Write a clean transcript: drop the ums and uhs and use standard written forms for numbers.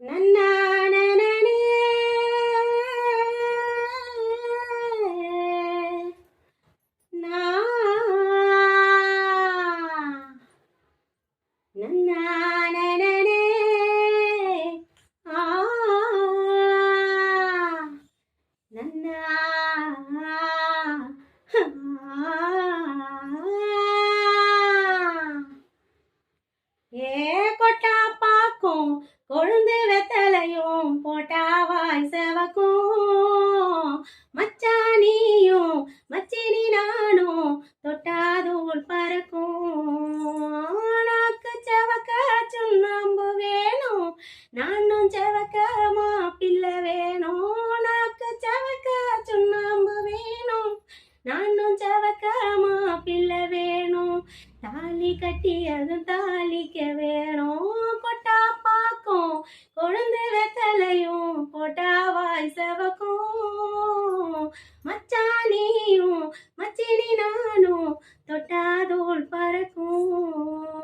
நன்னானனனே நா நன்னானனனே ஆ நன்னா ஏ கொட்டா பாக்கும் கொழுந்து வெத்தலையும் போட்டாவாய் செவக்கும் மச்சானியும் மச்சினி நானும் தொட்டாதூள் பறக்கும் நாக்கு செவக்க சுண்ணாம்பு வேணும் நானும் செவக்க மாப்பிள்ளை வேணும் நாக்கு செவக்க சுண்ணாம்பு வேணும் நானும் செவக்க மாப்பிள்ளை வேணும் தாலி கட்டியதும் தாலிக்க வேணும் கொட்டா பாக்கும் கொழுந்து வெத்தலையும் போட்டாவாய் செவக்கும் மச்சானியும் மச்சினி நானும் தொட்டாதூள் பறக்கும்